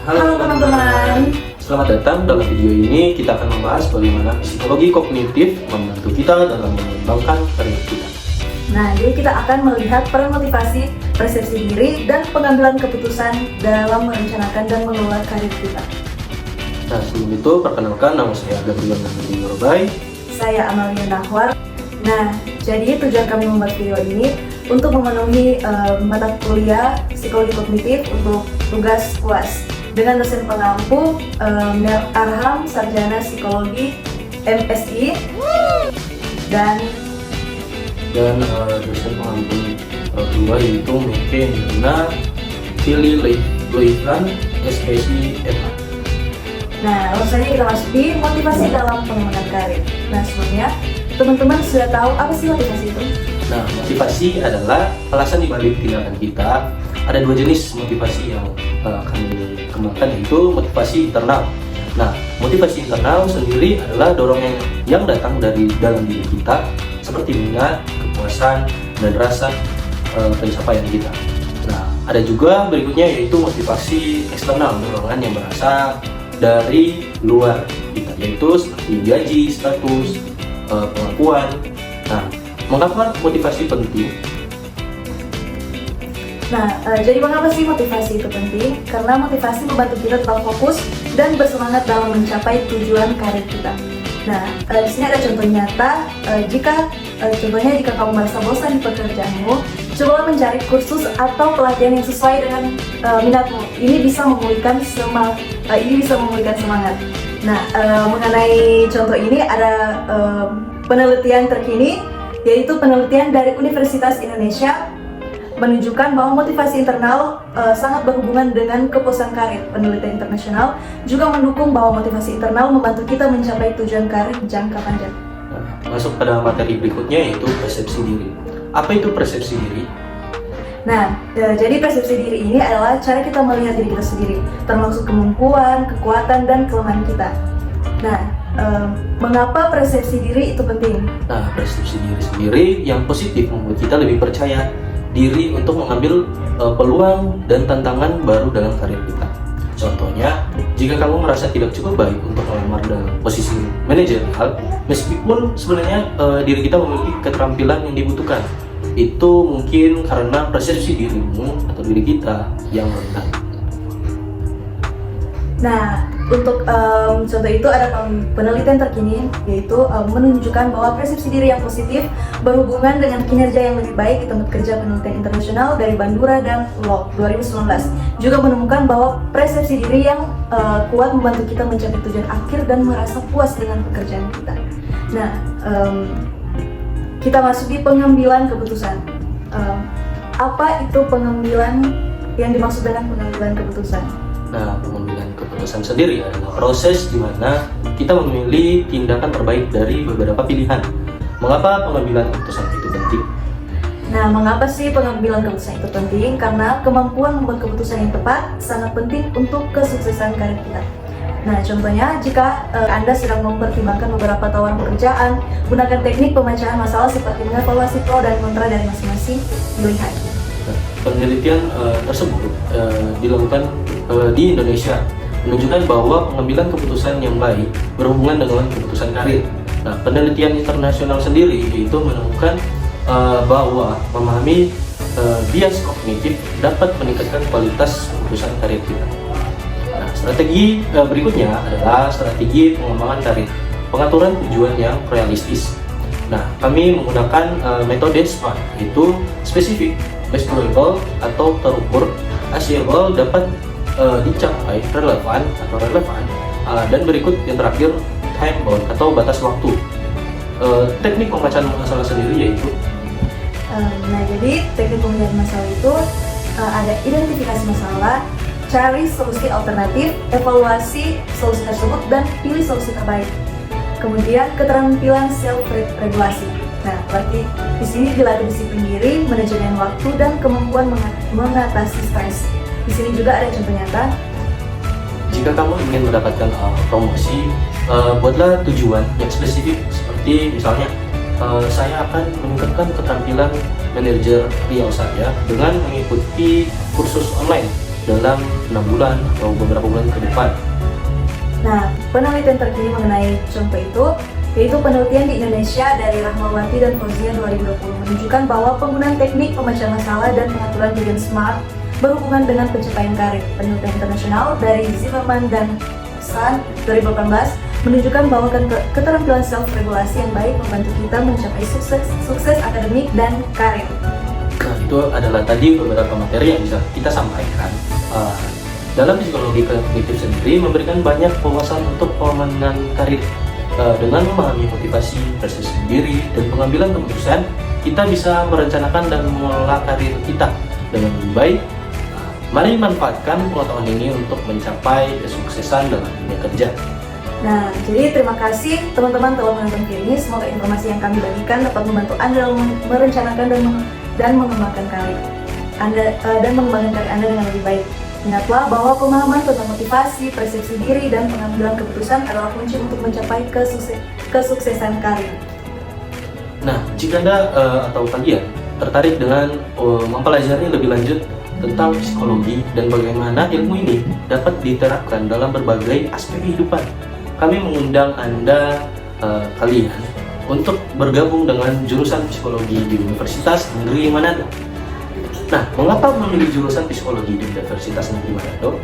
Halo teman-teman. Selamat datang. Dalam video ini kita akan membahas bagaimana psikologi kognitif membantu kita dalam mengembangkan karir kita. Nah, jadi kita akan melihat peran motivasi, persepsi diri, dan pengambilan keputusan dalam merencanakan dan mengelola karir kita. Nah, sebelum itu perkenalkan, nama saya Gabriel Nandri Robai. Saya Amalia Nahwar. Nah, jadi tujuan kami membuat video ini untuk memenuhi mata kuliah psikologi kognitif untuk tugas UAS dengan dosen pengampu Mel Arham, sarjana psikologi MSI, dan dosen pengampu kedua yaitu Mike Nirna Chili Leifran SPSI MA. Nah, langsung saja kita masuk di motivasi dalam pengembangan karir. Nah, sebelumnya teman-teman sudah tahu apa sih motivasi itu? Nah, motivasi adalah alasan dibalik tindakan kita. Ada dua jenis motivasi yang kami kembangkan, yaitu motivasi internal. Nah, motivasi internal sendiri adalah dorongan yang datang dari dalam diri kita, seperti minat, kepuasan, dan rasa pencapaian kita. Nah, ada juga berikutnya yaitu motivasi eksternal, dorongan yang berasal dari luar kita, yaitu seperti gaji, status, pengakuan. Nah, mengapa motivasi penting? Nah, jadi mengapa sih motivasi itu penting? Karena motivasi membantu kita tetap fokus dan bersemangat dalam mencapai tujuan karir kita. Nah, di sini ada contoh nyata. Contohnya jika kamu merasa bosan di pekerjaanmu, coba mencari kursus atau pelatihan yang sesuai dengan minatmu. Ini bisa memulihkan semangat. Nah, mengenai contoh ini ada penelitian terkini, yaitu penelitian dari Universitas Indonesia menunjukkan bahwa motivasi internal sangat berhubungan dengan kepuasan karir. Penelitian internasional juga mendukung bahwa motivasi internal membantu kita mencapai tujuan karir jangka panjang. Nah, masuk pada materi berikutnya yaitu persepsi diri. Apa itu persepsi diri? Nah, jadi persepsi diri ini adalah cara kita melihat diri kita sendiri, termasuk kemampuan, kekuatan, dan kelemahan kita. Nah, mengapa persepsi diri itu penting? Nah, persepsi diri sendiri yang positif membuat kita lebih percaya diri untuk mengambil peluang dan tantangan baru dalam karir kita. Contohnya, jika kamu merasa tidak cukup baik untuk melamar dalam posisi manajerial, meskipun sebenarnya diri kita memiliki keterampilan yang dibutuhkan, itu mungkin karena persepsi dirimu atau diri kita yang rendah. Nah, untuk contoh itu ada penelitian terkini, yaitu menunjukkan bahwa persepsi diri yang positif berhubungan dengan kinerja yang lebih baik di tempat kerja. Penelitian internasional dari Bandura dan Locke 2019 juga menemukan bahwa persepsi diri yang kuat membantu kita mencapai tujuan akhir dan merasa puas dengan pekerjaan kita. Nah, kita masuk di pengambilan keputusan. Apa itu pengambilan yang dimaksud dengan pengambilan keputusan? Nah, pengambilan keputusan sendiri adalah proses di mana kita memilih tindakan terbaik dari beberapa pilihan. Mengapa pengambilan keputusan itu penting? Nah, mengapa sih pengambilan keputusan itu penting? Karena kemampuan membuat keputusan yang tepat sangat penting untuk kesuksesan karir kita. Nah, contohnya jika Anda sedang mempertimbangkan beberapa tawaran pekerjaan, gunakan teknik pemecahan masalah seperti mengevaluasi pro dan kontra dari masing-masing pilihan. Penelitian tersebut dilakukan di Indonesia menunjukkan bahwa pengambilan keputusan yang baik berhubungan dengan keputusan karir. Nah, penelitian internasional sendiri itu menemukan bahwa memahami bias kognitif dapat meningkatkan kualitas keputusan karir kita. Nah, strategi berikutnya adalah strategi pengembangan karir, pengaturan tujuan yang realistis. Nah, kami menggunakan metode SMART, yaitu spesifik, measurable atau terukur, achievable dapat dicapai, relevan, dan berikut yang terakhir time bound atau batas waktu. Teknik pembacaan masalah sendiri yaitu Nah, jadi teknik pemecahan masalah itu ada identifikasi masalah, cari solusi alternatif, evaluasi solusi tersebut, dan pilih solusi terbaik. Kemudian keterampilan self-regulasi. Nah, berarti di sini dilatih disiplin diri, manajemen waktu, dan kemampuan mengatasi stres. Di sini juga ada contoh nyata. Jika kamu ingin mendapatkan promosi, buatlah tujuan yang spesifik, seperti misalnya saya akan meningkatkan keterampilan manajer real saya dengan mengikuti kursus online dalam 6 bulan atau beberapa bulan ke depan. Nah, penelitian terkini mengenai contoh itu yaitu penelitian di Indonesia dari Rahmawati dan Fauzia 2020 menunjukkan bahwa penggunaan teknik pemecahan masalah dan pengaturan tujuan SMART berhubungan dengan pencapaian karir. Penelitian internasional dari Zimmerman dan Sun 2018 menunjukkan bahwa keterampilan self-regulasi yang baik membantu kita mencapai sukses akademik dan karir. Nah, itu adalah tadi beberapa materi yang bisa kita sampaikan. Dalam psikologi kognitif sendiri memberikan banyak wawasan untuk pengembangan karir. Dengan memahami motivasi, persepsi diri, dan pengambilan keputusan, kita bisa merencanakan dan mengelola karir kita dengan lebih baik. Mari manfaatkan pengetahuan ini untuk mencapai kesuksesan dalam dunia kerja. Nah, jadi terima kasih teman-teman telah menonton video ini. Semoga informasi yang kami bagikan dapat membantu Anda dalam merencanakan dan mengembangkan karir Anda dengan lebih baik. Ingatlah bahwa pemahaman tentang motivasi, persepsi diri, dan pengambilan keputusan adalah kunci untuk mencapai kesuksesan karir. Nah, jika Anda atau kalian tertarik dengan mempelajari lebih lanjut tentang psikologi dan bagaimana ilmu ini dapat diterapkan dalam berbagai aspek kehidupan, kami mengundang Anda kalian untuk bergabung dengan jurusan psikologi di Universitas Negeri Manado. Nah, mengapa memilih jurusan psikologi di Universitas Negeri Manado?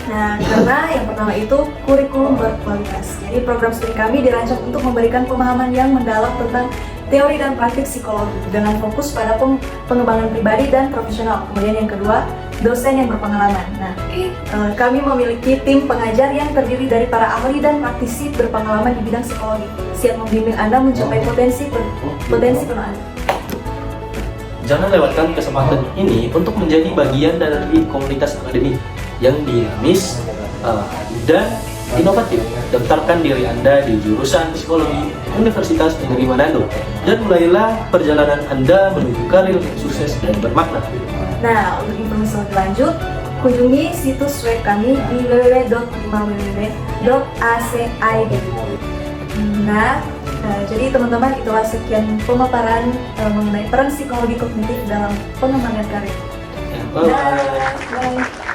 Nah, karena yang pertama itu kurikulum berkualitas. Jadi program studi kami dirancang untuk memberikan pemahaman yang mendalam tentang teori dan praktik psikologi dengan fokus pada pengembangan pribadi dan profesional. Kemudian yang kedua, dosen yang berpengalaman. Nah, kami memiliki tim pengajar yang terdiri dari para ahli dan praktisi berpengalaman di bidang psikologi, siap membimbing Anda mencapai potensi penuh Anda. Jangan lewatkan kesempatan ini untuk menjadi bagian dari komunitas akademik yang dinamis dan inovatif. Daftarkan diri Anda di jurusan psikologi Universitas Negeri Manado dan mulailah perjalanan Anda menuju karir yang sukses dan bermakna. Nah, untuk informasi lebih lanjut, kunjungi situs web kami di www.acid. Jadi teman-teman, itulah sekian pemaparan mengenai peran psikologi kognitif dalam pengembangan karir. Bye.